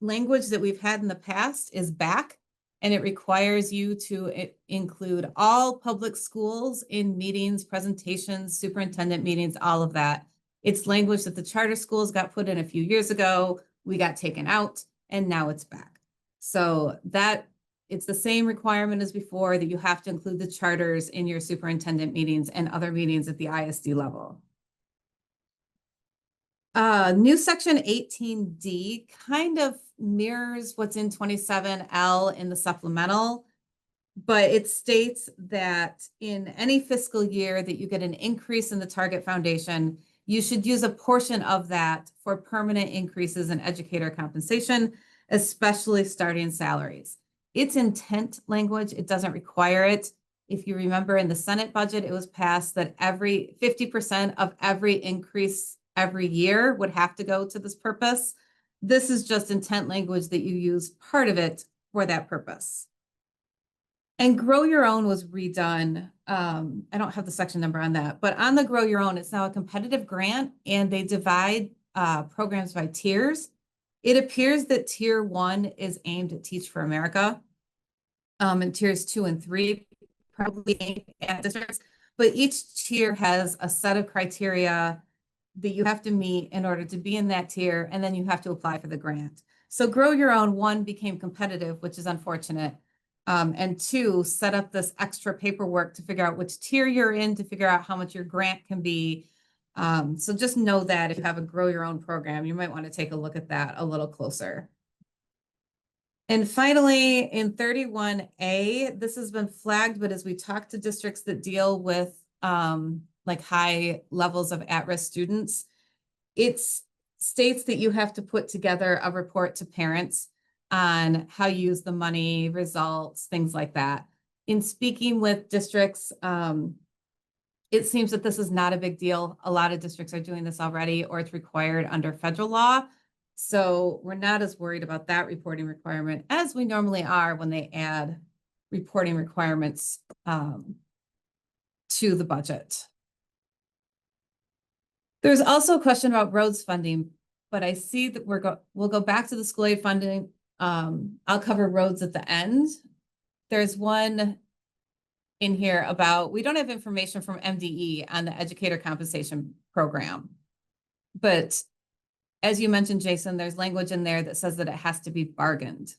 Speaker 1: language that we've had in the past is back, and it requires you to include all public schools in meetings, presentations, superintendent meetings, all of that. It's language that the charter schools got put in a few years ago. We got taken out, and now it's back. So it's the same requirement as before, that you have to include the charters in your superintendent meetings and other meetings at the ISD level. New section 18D kind of mirrors what's in 27L in the supplemental, but it states that in any fiscal year that you get an increase in the target foundation, you should use a portion of that for permanent increases in educator compensation, especially starting salaries. It's intent language, it doesn't require it. If you remember in the Senate budget, it was passed that every 50% of every increase every year would have to go to this purpose. This is just intent language that you use part of it for that purpose. And Grow Your Own was redone. I don't have the section number on that, but on the Grow Your Own, it's now a competitive grant, and they divide programs by tiers. It appears that tier 1 is aimed at Teach for America, and tiers 2 and 3 probably aimed at districts, but each tier has a set of criteria that you have to meet in order to be in that tier, and then you have to apply for the grant. So Grow Your Own 1 became competitive, which is unfortunate. And 2 set up this extra paperwork to figure out which tier you're in, to figure out how much your grant can be. So just know that if you have a Grow Your Own program, you might want to take a look at that a little closer. And finally, in 31A, this has been flagged, but as we talk to districts that deal with like high levels of at-risk students, it states that you have to put together a report to parents on how you use the money, results, things like that. In speaking with districts, it seems that this is not a big deal. A lot of districts are doing this already, or it's required under federal law. So we're not as worried about that reporting requirement as we normally are when they add reporting requirements to the budget. There's also a question about roads funding, but I see that we'll go back to the school aid funding. I'll cover roads at the end. There's one in here about, we don't have information from MDE on the educator compensation program. But as you mentioned, Jason, there's language in there that says that it has to be bargained.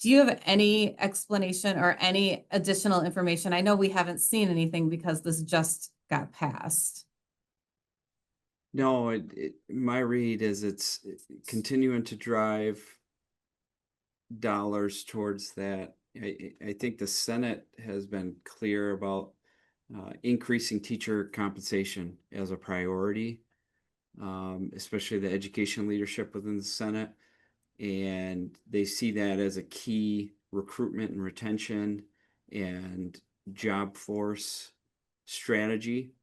Speaker 1: Do you have any explanation or any additional information? I know we haven't seen anything because this just got passed.
Speaker 2: No, my read is it's continuing to drive dollars towards that. I think the Senate has been clear about increasing teacher compensation as a priority, especially the education leadership within the Senate. And they see that as a key recruitment and retention and job force strategy.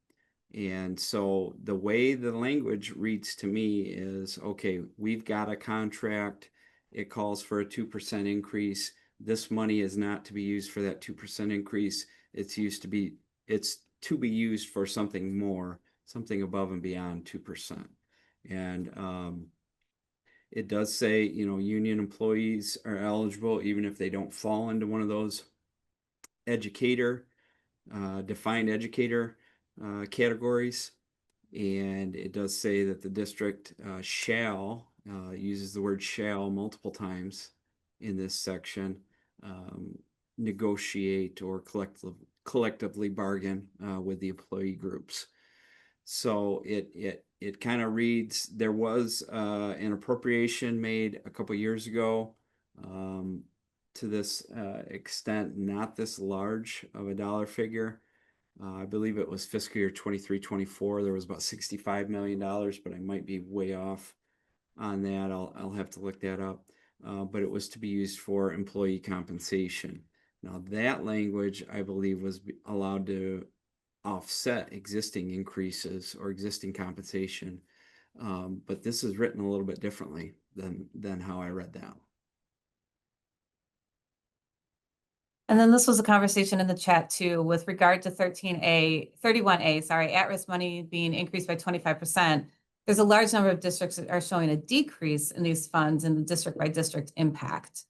Speaker 2: And so the way the language reads to me is, okay, we've got a contract. It calls for a 2% increase. This money is not to be used for that 2% increase. It's to be used for something more, something above and beyond 2%. And it does say, you know, union employees are eligible even if they don't fall into one of those educator, defined educator categories. And it does say that the district shall, uses the word shall multiple times in this section, negotiate or collectively bargain with the employee groups. So it kind of reads, there was an appropriation made a couple years ago to this extent, not this large of a dollar figure. I believe it was fiscal year 23-24. There was about $65 million, but I might be way off on that. I'll have to look that up. But it was to be used for employee compensation. Now that language, I believe, was allowed to offset existing increases or existing compensation. But this is written a little bit differently than how I read that.
Speaker 1: And then this was a conversation in the chat too, with regard to 31A, sorry, at-risk money being increased by 25%. There's a large number of districts that are showing a decrease in these funds and the district by district impact.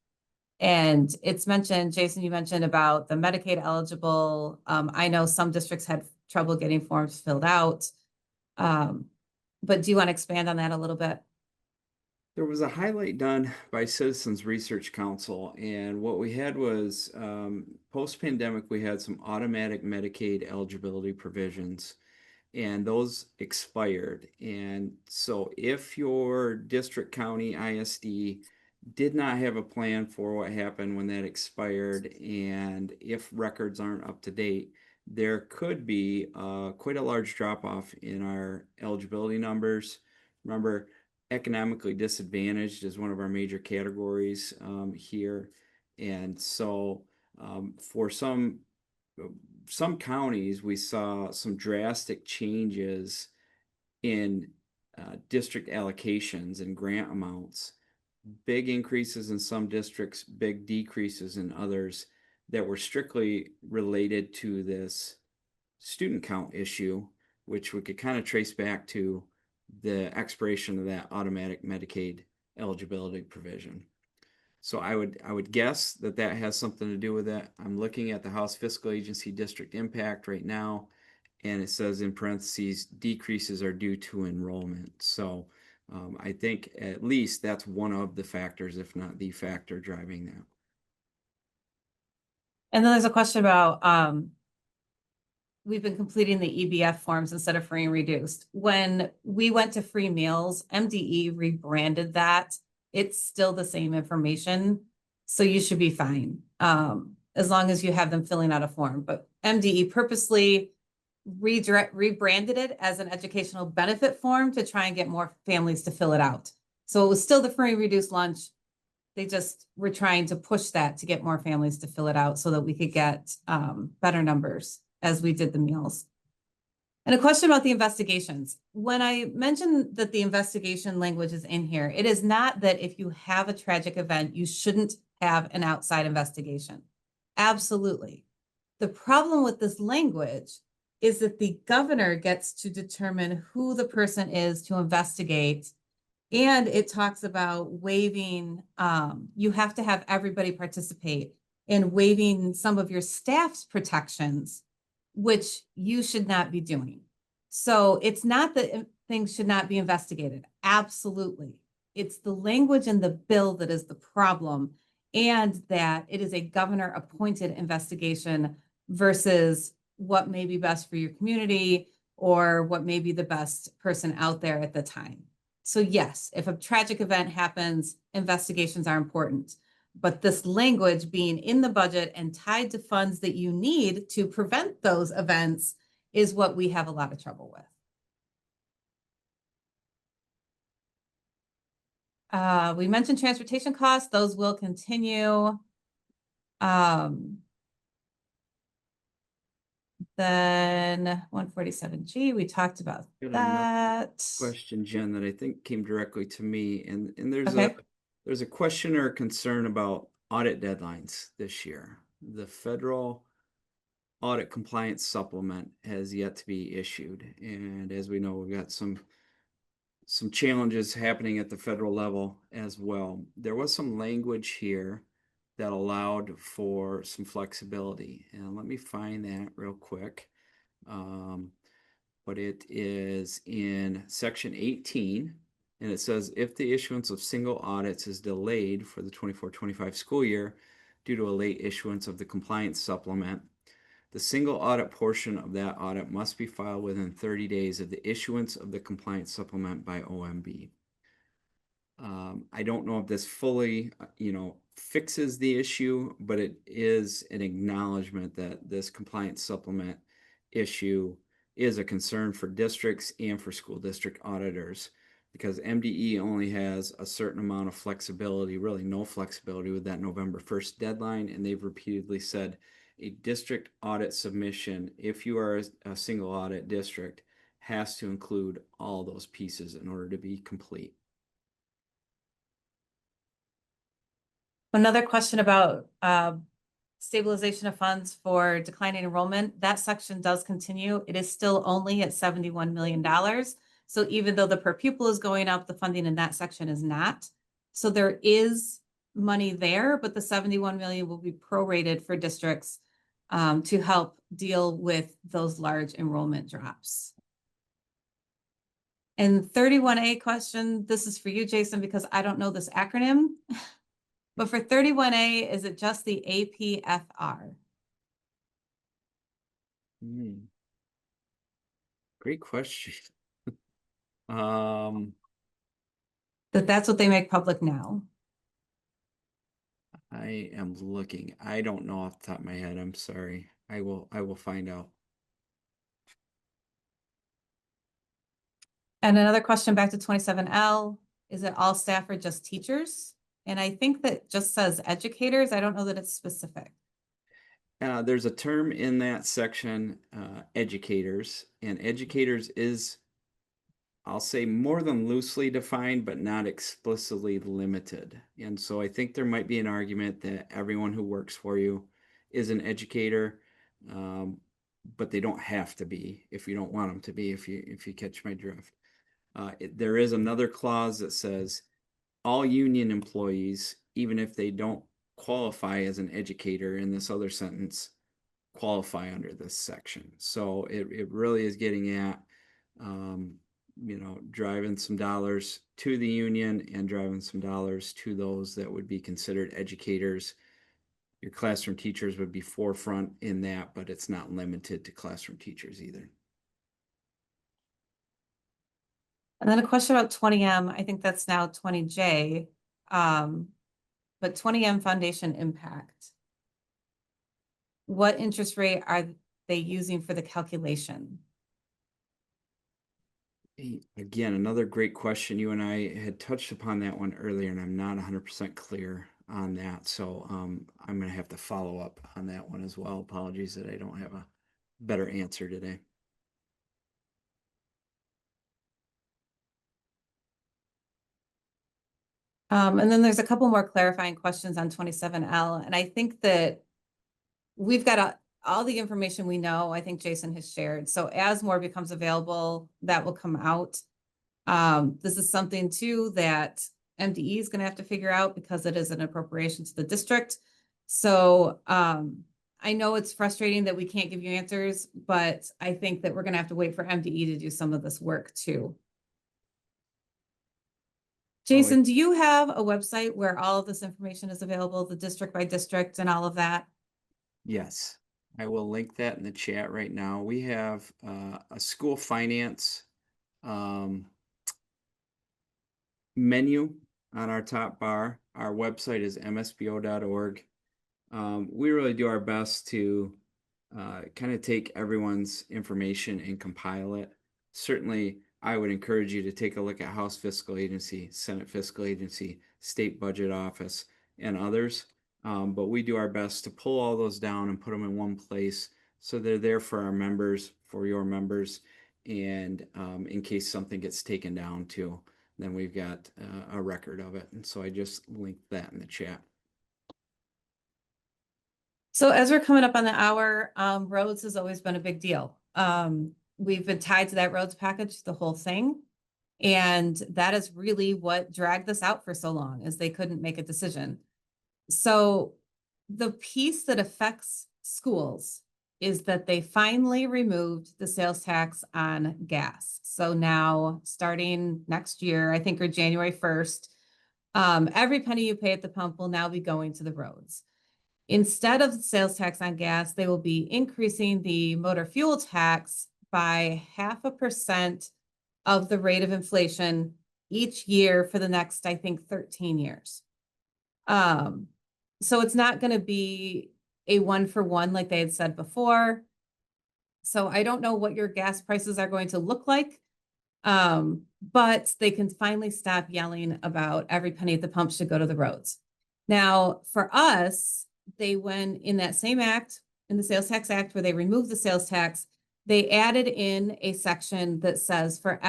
Speaker 1: And it's mentioned, Jason, you mentioned about the Medicaid eligible. I know some districts had trouble getting forms filled out. But do you want to expand on that a little bit?
Speaker 2: There was a highlight done by Citizens Research Council, and what we had was post-pandemic, we had some automatic Medicaid eligibility provisions, and those expired. And so if your district, county, ISD did not have a plan for what happened when that expired, and if records aren't up to date, there could be quite a large drop-off in our eligibility numbers. Remember, economically disadvantaged is one of our major categories here. And so for some counties, we saw some drastic changes in district allocations and grant amounts, big increases in some districts, big decreases in others that were strictly related to this student count issue, which we could kind of trace back to the expiration of that automatic Medicaid eligibility provision. So I would guess that that has something to do with it. I'm looking at the House Fiscal Agency district impact right now, and it says in parentheses, decreases are due to enrollment. So I think at least that's one of the factors, if not the factor driving that.
Speaker 1: And then there's a question about we've been completing the EBF forms instead of free and reduced. When we went to free meals, MDE rebranded that. It's still the same information, so you should be fine as long as you have them filling out a form. But MDE purposely rebranded it as an educational benefit form to try and get more families to fill it out. So it was still the free and reduced lunch. They just were trying to push that to get more families to fill it out so that we could get better numbers as we did the meals. And a question about the investigations. When I mentioned that the investigation language is in here, it is not that if you have a tragic event, you shouldn't have an outside investigation. Absolutely. The problem with this language is that the governor gets to determine who the person is to investigate. And it talks about waiving, you have to have everybody participate in waiving some of your staff's protections, which you should not be doing. So it's not that things should not be investigated. Absolutely. It's the language in the bill that is the problem, and that it is a governor appointed investigation versus what may be best for your community or what may be the best person out there at the time. So yes, if a tragic event happens, investigations are important. But this language being in the budget and tied to funds that you need to prevent those events is what we have a lot of trouble with. We mentioned transportation costs. Those will continue. Then 147G, we talked about that.
Speaker 2: Question, Jen, that I think came directly to me, and
Speaker 1: Okay.
Speaker 2: there's a question or a concern about audit deadlines this year. The federal audit compliance supplement has yet to be issued. And as we know, we've got some challenges happening at the federal level as well. There was some language here that allowed for some flexibility. And let me find that real quick. But it is in section 18, and it says if the issuance of single audits is delayed for the 24-25 school year due to a late issuance of the compliance supplement, the single audit portion of that audit must be filed within 30 days of the issuance of the compliance supplement by OMB. I don't know if this fully, fixes the issue, but it is an acknowledgement that this compliance supplement issue is a concern for districts and for school district auditors, because MDE only has a certain amount of flexibility, really no flexibility with that November 1st deadline. And they've repeatedly said a district audit submission, if you are a single audit district, has to include all those pieces in order to be complete.
Speaker 1: Another question about stabilization of funds for declining enrollment. That section does continue. It is still only at $71 million. So even though the per pupil is going up, the funding in that section is not. So there is money there, but the 71 million will be prorated for districts to help deal with those large enrollment drops. And 31A question, this is for you, Jason, because I don't know this acronym. But for 31A, is it just the APFR?
Speaker 2: Great question.
Speaker 1: That's what they make public now.
Speaker 2: I am looking. I don't know off the top of my head. I'm sorry. I will find out.
Speaker 1: And another question back to 27L, is it all staff or just teachers? And I think that just says educators. I don't know that it's specific.
Speaker 2: There's a term in that section, educators, and educators is, I'll say, more than loosely defined, but not explicitly limited. And so I think there might be an argument that everyone who works for you is an educator, but they don't have to be if you don't want them to be, if you catch my drift. There is another clause that says all union employees, even if they don't qualify as an educator in this other sentence, qualify under this section. So it really is getting at, driving some dollars to the union and driving some dollars to those that would be considered educators. Your classroom teachers would be forefront in that, but it's not limited to classroom teachers either.
Speaker 1: And then a question about 20M, I think that's now 20J, but 20M Foundation Impact. What interest rate are they using for the calculation?
Speaker 2: Again, another great question. You and I had touched upon that one earlier, and I'm not 100% clear on that. So I'm going to have to follow up on that one as well. Apologies that I don't have a better answer today.
Speaker 1: And then there's a couple more clarifying questions on 27L. And I think that we've got all the information we know, I think Jason has shared. So as more becomes available, that will come out. This is something too that MDE is going to have to figure out because it is an appropriation to the district. So I know it's frustrating that we can't give you answers, but I think that we're going to have to wait for MDE to do some of this work too. Jason, do you have a website where all of this information is available, the district by district and all of that?
Speaker 2: Yes, I will link that in the chat right now. We have a school finance menu on our top bar. Our website is msbo.org. We really do our best to kind of take everyone's information and compile it. Certainly, I would encourage you to take a look at House Fiscal Agency, Senate Fiscal Agency, State Budget Office, and others. But we do our best to pull all those down and put them in one place so they're there for our members, for your members, and in case something gets taken down too, then we've got a record of it. And so I just linked that in the chat.
Speaker 1: So as we're coming up on the hour, roads has always been a big deal. We've been tied to that roads package, the whole thing. And that is really what dragged this out for so long, is they couldn't make a decision. So the piece that affects schools is that they finally removed the sales tax on gas. So now, starting next year, I think, or January 1st, every penny you pay at the pump will now be going to the roads. Instead of the sales tax on gas, they will be increasing the motor fuel tax by 0.5% of the rate of inflation each year for the next, I think, 13 years. So it's not going to be a 1-for-1 like they had said before. So I don't know what your gas prices are going to look like. But they can finally stop yelling about every penny at the pump should go to the roads. Now, for us, they went in that same act, in the Sales Tax Act, where they removed the sales tax, they added in a section that says for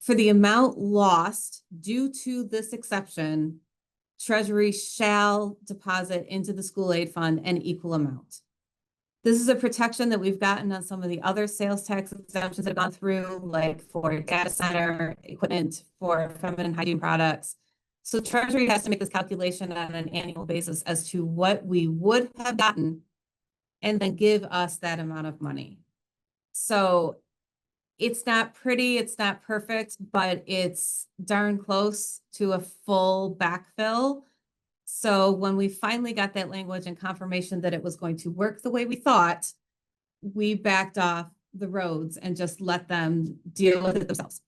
Speaker 1: the amount lost due to this exception, Treasury shall deposit into the school aid fund an equal amount. This is a protection that we've gotten on some of the other sales tax exemptions that have gone through, like for data center equipment, for feminine hygiene products. So Treasury has to make this calculation on an annual basis as to what we would have gotten and then give us that amount of money. So it's not pretty, it's not perfect, but it's darn close to a full backfill. So when we finally got that language and confirmation that it was going to work the way we thought, we backed off the roads and just let them deal with it themselves.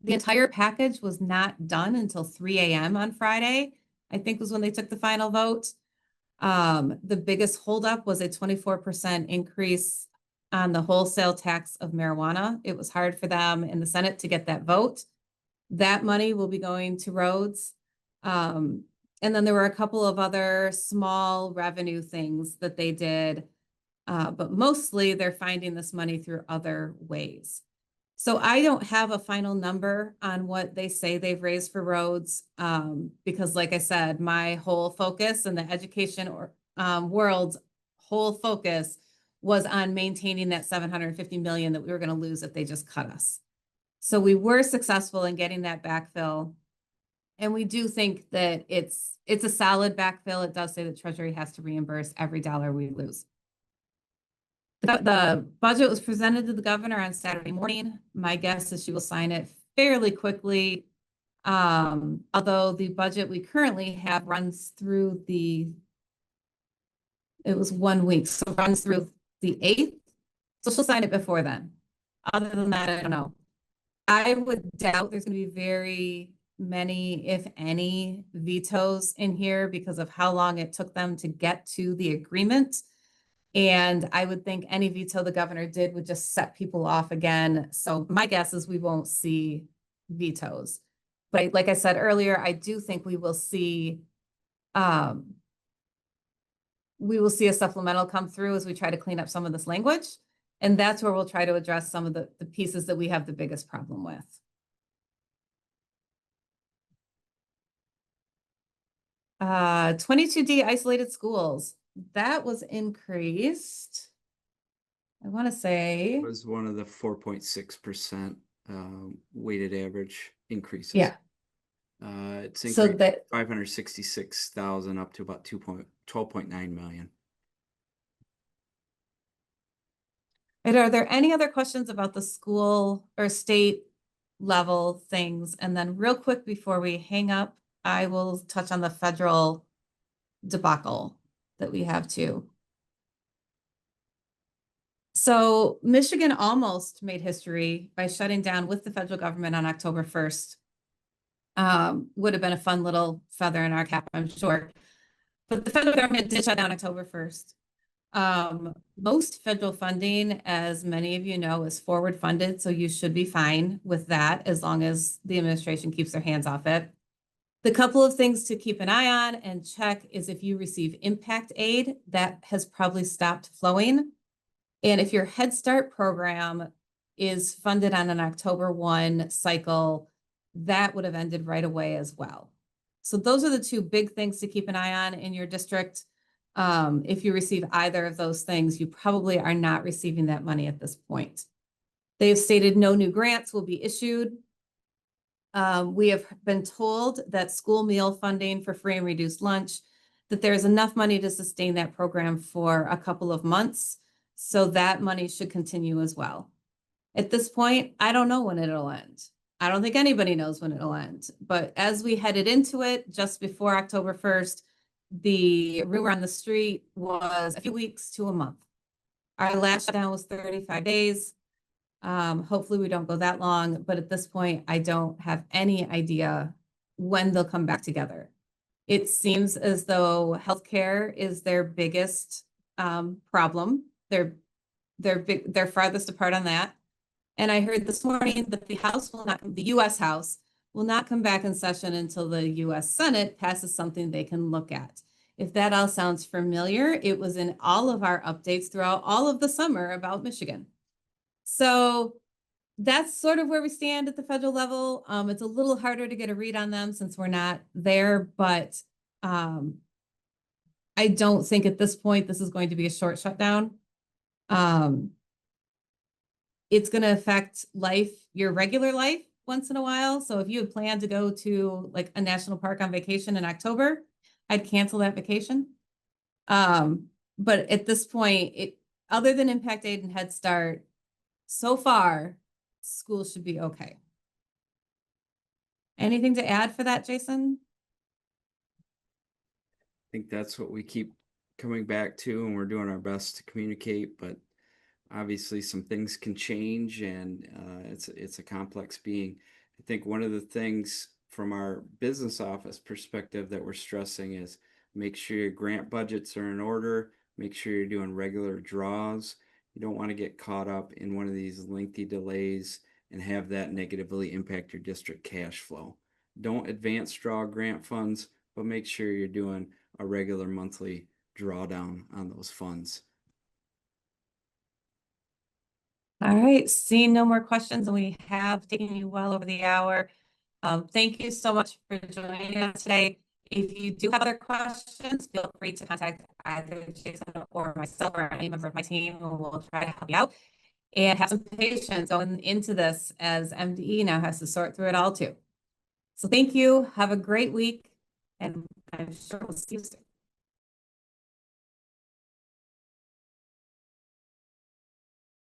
Speaker 1: The entire package was not done until 3 a.m. on Friday, I think was when they took the final vote. The biggest holdup was a 24% increase on the wholesale tax of marijuana. It was hard for them in the Senate to get that vote. That money will be going to roads. And then there were a couple of other small revenue things that they did, but mostly they're finding this money through other ways. So I don't have a final number on what they say they've raised for roads, because like I said, my whole focus in the education world's whole focus was on maintaining that $750 million that we were going to lose if they just cut us. So we were successful in getting that backfill. And we do think that it's a solid backfill. It does say that Treasury has to reimburse every dollar we lose. The budget was presented to the governor on Saturday morning. My guess is she will sign it fairly quickly. Although the budget we currently have runs through it was 1 week, so it runs through the 8th. So she'll sign it before then. Other than that, I don't know. I would doubt there's going to be very many, if any, vetoes in here because of how long it took them to get to the agreement. And I would think any veto the governor did would just set people off again. So my guess is we won't see vetoes. But like I said earlier, I do think we will see a supplemental come through as we try to clean up some of this language. And that's where we'll try to address some of the pieces that we have the biggest problem with. Uh, 22D isolated schools. That was increased. I want to say
Speaker 2: It was one of the 4.6% weighted average increases.
Speaker 1: Yeah.
Speaker 2: It's
Speaker 1: so
Speaker 2: increased
Speaker 1: that
Speaker 2: 566,000 up to about 12.9 million.
Speaker 1: And are there any other questions about the school or state level things? And then real quick before we hang up, I will touch on the federal debacle that we have too. So Michigan almost made history by shutting down with the federal government on October 1st. Would have been a fun little feather in our cap, I'm sure. But the federal government did shut down October 1st. Most federal funding, as many of you know, is forward funded, so you should be fine with that as long as the administration keeps their hands off it. The couple of things to keep an eye on and check is if you receive impact aid, that has probably stopped flowing. And if your Head Start program is funded on an October 1 cycle, that would have ended right away as well. So those are the two big things to keep an eye on in your district. If you receive either of those things, you probably are not receiving that money at this point. They have stated no new grants will be issued. We have been told that school meal funding for free and reduced lunch, that there's enough money to sustain that program for a couple of months. So that money should continue as well. At this point, I don't know when it'll end. I don't think anybody knows when it'll end. But as we headed into it, just before October 1st, the rumor on the street was a few weeks to a month. Our last shutdown was 35 days. Hopefully we don't go that long, but at this point, I don't have any idea when they'll come back together. It seems as though healthcare is their biggest problem. They're farthest apart on that. And I heard this morning that the US House will not come back in session until the US Senate passes something they can look at. If that all sounds familiar, it was in all of our updates throughout all of the summer about Michigan. So that's sort of where we stand at the federal level. It's a little harder to get a read on them since we're not there, but I don't think at this point this is going to be a short shutdown. It's going to affect your regular life once in a while. So if you had planned to go to like a national park on vacation in October, I'd cancel that vacation. But at this point, other than Impact Aid and Head Start, so far, school should be okay. Anything to add for that, Jason?
Speaker 2: I think that's what we keep coming back to, and we're doing our best to communicate, but obviously some things can change, and it's a complex being. I think one of the things from our business office perspective that we're stressing is make sure your grant budgets are in order, make sure you're doing regular draws. You don't want to get caught up in one of these lengthy delays and have that negatively impact your district cash flow. Don't advance draw grant funds, but make sure you're doing a regular monthly drawdown on those funds.
Speaker 1: All right, seeing no more questions, and we have taken you well over the hour. Thank you so much for joining us today. If you do have other questions, feel free to contact either Jason or myself or any member of my team, and we'll try to help you out. And have some patience going into this as MDE now has to sort through it all too. So thank you. Have a great week, and I'm sure we'll see you soon.